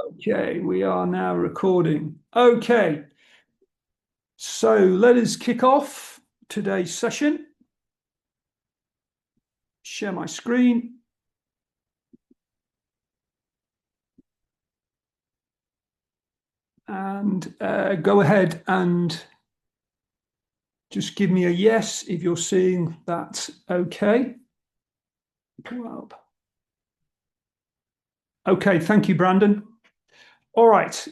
Okay, we are now recording. Okay, so let us kick off today's session. Share my screen. And go ahead and just give me a yes if you're seeing that okay. Come up. Okay, thank you, Brandon. All right,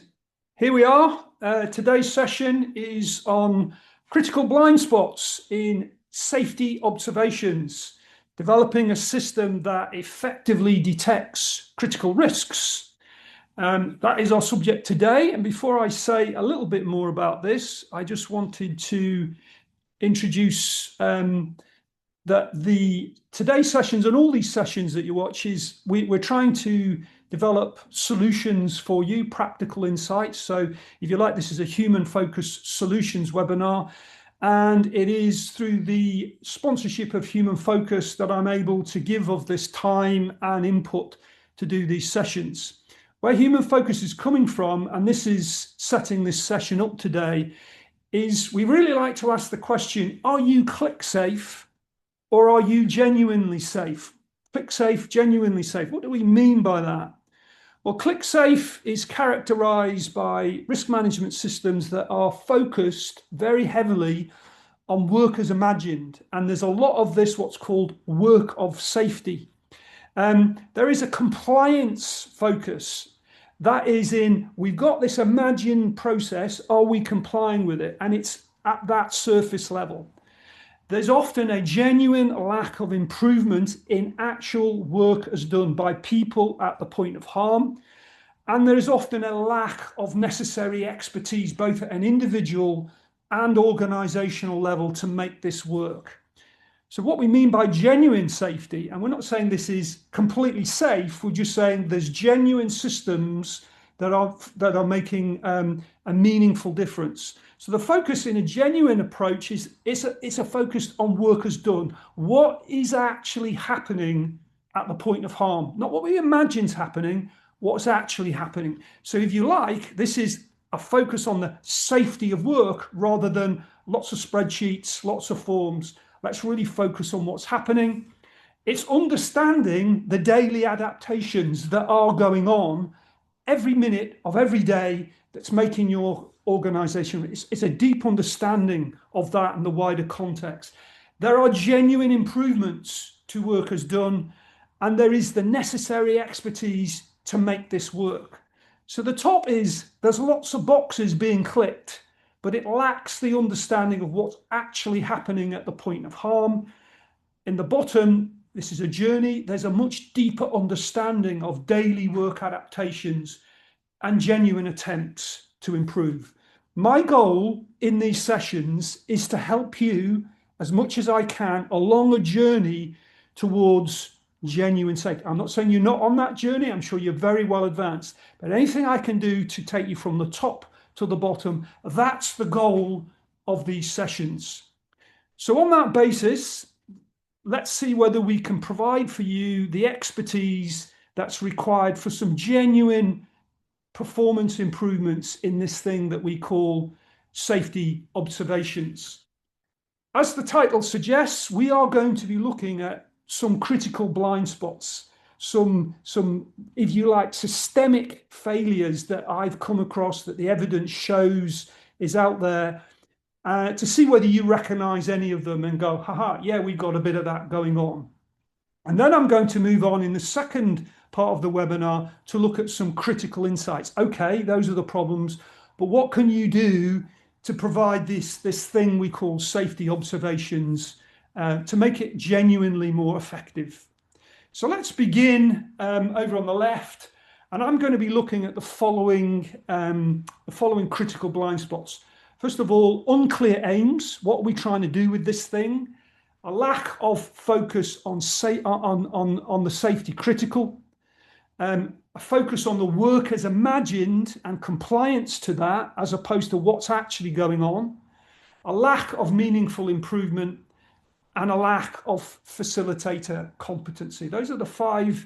here we are. Today's session is on critical blind spots in safety observations, developing a system that effectively detects critical risks. That is our subject today. And before I say a little bit more about this, I just wanted to introduce that today's sessions and all these sessions that you watch is we're trying to develop solutions for you, practical insights. So if you like, this is a human focused solutions webinar, and it is through the sponsorship of Human Focus that I'm able to give of this time and input to do these sessions. Where Human Focus is coming from, and this is setting this session up today, is we really like to ask the question, are you click safe? Or are you genuinely safe? Click safe, genuinely safe. What do we mean by that? Well, click safe is characterized by risk management systems that are focused very heavily on work as imagined. And there's a lot of this, what's called work of safety. There is a compliance focus. That is in, we've got this imagined process, are we complying with it? And it's at that surface level. There's often a genuine lack of improvement in actual work as done by people at the point of harm. And there is often a lack of necessary expertise, both at an individual and organizational level, to make this work. So what we mean by genuine safety, and we're not saying this is completely safe, we're just saying there's genuine systems that are making a meaningful difference. So the focus in a genuine approach is it's a focus on work as done. What is actually happening at the point of harm? Not what we imagine's happening, what's actually happening. So if you like, this is a focus on the safety of work rather than lots of spreadsheets, lots of forms. Let's really focus on what's happening. It's understanding the daily adaptations that are going on every minute of every day that's making your organization. It's a deep understanding of that and the wider context. There are genuine improvements to work as done, and there is the necessary expertise to make this work. So the top is there's lots of boxes being clicked, but it lacks the understanding of what's actually happening at the point of harm. In the bottom, this is a journey. There's a much deeper understanding of daily work adaptations and genuine attempts to improve. My goal in these sessions is to help you as much as I can along a journey towards genuine safety. I'm not saying you're not on that journey. I'm sure you're very well advanced, but anything I can do to take you from the top to the bottom, that's the goal of these sessions. So on that basis, let's see whether we can provide for you the expertise that's required for some genuine performance improvements in this thing that we call safety observations. As the title suggests, we are going to be looking at some critical blind spots, some, if you like, systemic failures that I've come across that the evidence shows is out there, to see whether you recognize any of them and go, haha, yeah, we've got a bit of that going on. And then I'm going to move on in the second part of the webinar to look at some critical insights. Okay, those are the problems, but what can you do to provide this thing we call safety observations to make it genuinely more effective? So let's begin over on the left, and I'm going to be looking at the following critical blind spots. First of all, unclear aims. What are we trying to do with this thing? A lack of focus on the safety critical, a focus on the work as imagined and compliance to that, as opposed to what's actually going on, a lack of meaningful improvement, and a lack of facilitator competency. Those are the five